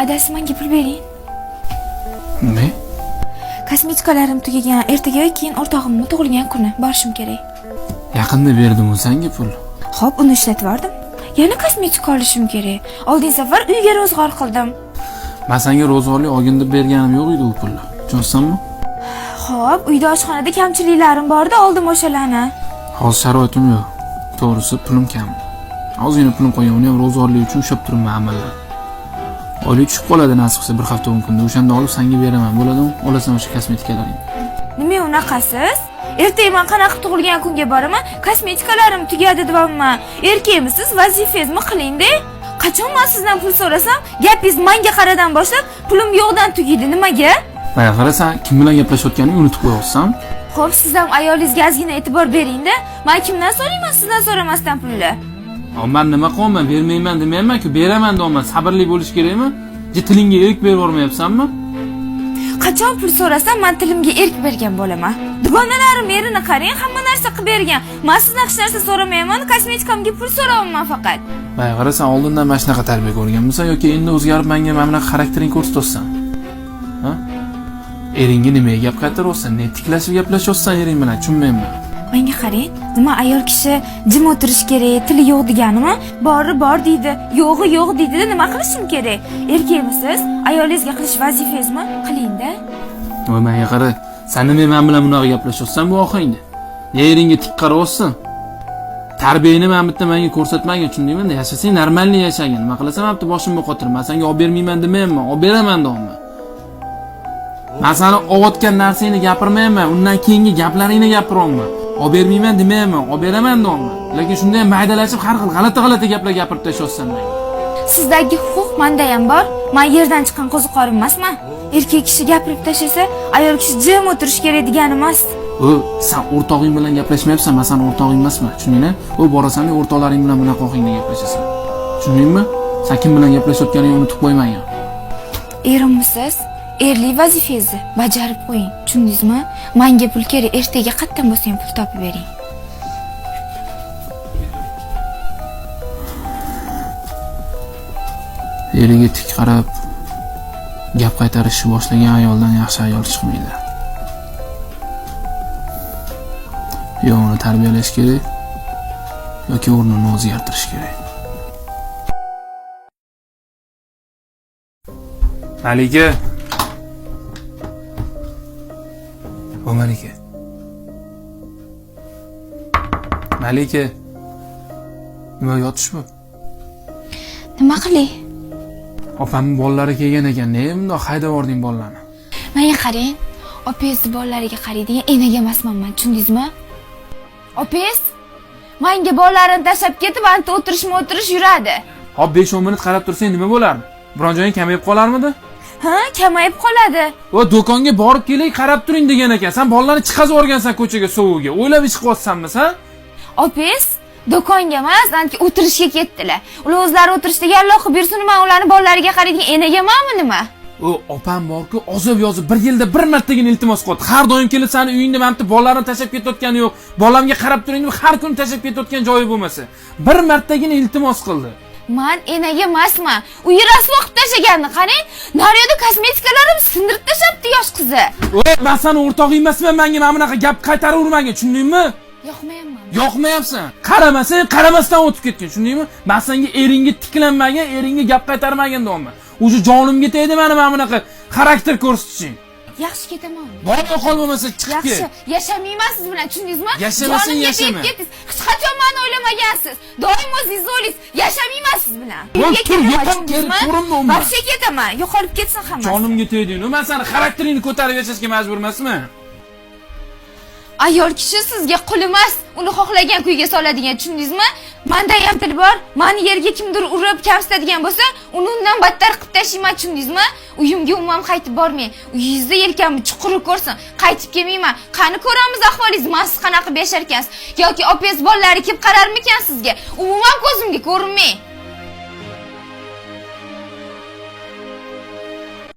Adasi menga pul bering. Nima? Kosmetikalarim tugagan, ertaga yoki keyin o'rtog'imning tug'ilgan kuni borishim kerak. Yaqinda berdim senga pul. Xo'p, uni ishlatib yordim. Yana kosmetika olishim kerak. Oldin safar uyga ro'zg'or qildim. Men senga ro'zg'orlik olgin deb berganim yo'q edi u pulni. Tushunsanmi? Xo'p, uyda oshxonada kamchiliklarim bor-da, oldim o'shalarni. Hozir sharoitim yo'q. To'g'risi pulim kam. Ozgina pulim qo'ygan, uni ham ro'zg'orlik uchun ushlab turibman amalda. Oylik tushib qoladi nasib qilsa bir hafta 10 kunda. O'shanda olib senga beraman, bo'ladimi? Olasan o'sha kosmetikalaringni. Nima unaqasiz? Ertaga men qanaqa tug'ilgan kunga boraman, kosmetikalarim tugadi deyapman. Erkakmisiz, vazifangizmi qiling-da. Qachon men sizdan pul so'rasam, gapingiz menga qaradan boshlab, pulim yo'qdan tugaydi. Nimaga? Mana qarasan, kim bilan gaplashayotganingni unutib qo'yapsan. Xo'p, siz ham ayolingizga ozgina e'tibor bering-da. Men kimdan so'rayman sizdan so'ramasdan pulni? Men nima qilaman? Bermayman demayman-ku, beraman deyapman. Sabrli bo'lish kerakmi? Tilingga erk berib yormayapsanmi? Qachon pul so'rasam, men tilimga erk bergan bo'laman. Dugonalarim erini qarang, hamma narsa qilib bergan. Men sizdan hech narsa so'ramayman, kosmetikamga pul so'rayapman faqat. Mana qarasan, oldindan mana shunaqa tarbiya ko'rganmisan yoki endi o'zgarib menga mana bunaqa xarakteringni ko'rsatyapsan? Ha? Eringga nimaga gap qaytaryapsan? Ne tiklashib gaplashyapsan ering bilan, tushunmayman. Menga qarang, nima ayol kishi jim o'tirish kerak, tili yo'q deganimi? Bori bor deydi, yo'g'i yo'q deydi-da, nima qilishim kerak? Erkakmisiz? Ayolingizga qilish vazifangizmi? Qiling-da. Voy menga qara, sen nima men bilan bunaqa gaplashyapsan bu ohangda? Eringga tik qarayapsan. Tarbiyani men bitta menga ko'rsatmagan, tushundingmi? Yashasang normalniy yashagin. Nima qilasan, bitta boshimni qotirib, men senga olib bermayman demayman, olib beraman deyapman. Men seni o'g'otgan narsangni gapirmayman, undan keyingi gaplaringni gapiryapman. Olib bermayman demayman, olib beraman deyapman. Lekin shunday maydalashib har xil g'alati gaplar gapirib tashyapsan menga. Sizdagi huquq menda ham bor. Men yerdan chiqqan qo'ziqorin emasman. Erkak kishi gapirib tashasa, ayol kishi jim o'tirish kerak degani emas. Sen o'rtog'ing bilan gaplashmayapsan, men sen o'rtog'ing emasman, tushundingmi? Bo'rasan, o'rtoqlaring bilan bunaqa ohangda gaplashasan. Tushundingmi? Sen kim bilan gaplashayotganingni unutib qo'ymagan. Erimisiz? Erli vazifangizni bajarib qo'ying. Tushundingizmi? Menga pul kerak, ertaga qayerdan bo'lsa ham pul topib bering. Eriga tik qarab gap qaytarishni boshlagan ayoldan yaxshi ayol chiqmaydi. Yo uni tarbiyalash kerak yoki o'rnini o'zgartirish kerak. Malika. O Malika. Malika. Nima yotishmi? Nima qilay? Opamning bolalari kelgan ekan, nega bundoq haydab yording bolalarni? Menga qarang, opangiz bolalariga qaraydigan enaga emasman men, tushundingizmi? Opangiz menga bolalarini tashlab ketib, anta o'tirish yuradi. Hop 5-10 minut qarab tursang nima bo'lardi? Biron joying kamayib qolarmidi? Ha, kamayib qoladi. Va do'konga borib kelay, qarab turing degan ekan. Sen bolalarni chiqazib o'rgansan ko'chaga sovugiga. O'ylab ish qilyapsanmi sen? Opangiz do'konga emas, ancha o'tirishga ketdilar. Ular o'zlari o'tirishda Alloh bersin, men ularni bolalariga qaraydigan enagamanmi nima? Opam borku, ozib-yozib bir yilda bir martagina iltimos qildi. Har doim kelib seni uyingda men bitta bolalarni tashlab ketayotgani yo'q. Bolamga qarab turing deb har kun tashlab ketayotgan joyi bo'lmasa. Bir martagina iltimos qildi. Men enaga emasman. Uyi rasvo qilib tashaganni qarang. Naryoda kosmetikalarim sindirib tashabdi yosh qizi. Men seni o'rtog'ing emasman, menga mana bunaqa gap qaytaravermagin, tushundingmi? Yoqmayapman. Yoqmayapsan. Qaramasang, qaramasdan o'tib ketgin, tushundingmi? Men senga eringga tiklanmagan, eringga gap qaytarmagan deyapman. O'sha jonimga tegdi mana bunaqa xarakter ko'rsatishing. Yaxshi ketaman. Bor qol bo'lmasa chiqib ket. Yaxshi, yashamayman siz bilan, tushundingizmi? Yashamasang yashama. Hech qachon meni o'ylamagansiz. Doim o'zingiz o'ylaysiz. Yashamayman siz bilan. Ko'rinmayman. Vaqtga ketaman. Yo'qolib ketsin hammasi. Jonimga tegding. Men seni xarakteringni ko'tarib yashashga majbur emasman. Ayol kishi sizga qul emas, uni xohlagan kuyga soladigan, tushundingizmi? Menda ham til bor. Meni yerga kimdir urib, kamsitadigan bo'lsa, uni undan battar qilib tashlayman, tushundingizmi? Uyimga umuman qaytib bormang. Uyingizda yelkamni chuquri ko'rsin. Qaytib kelmayman. Qani ko'ramiz ahvolingizni, siz qanaqa yashar ekansiz yoki opangiz bolalari kelib qararmikan sizga? Umuman ko'zimga ko'rinmang.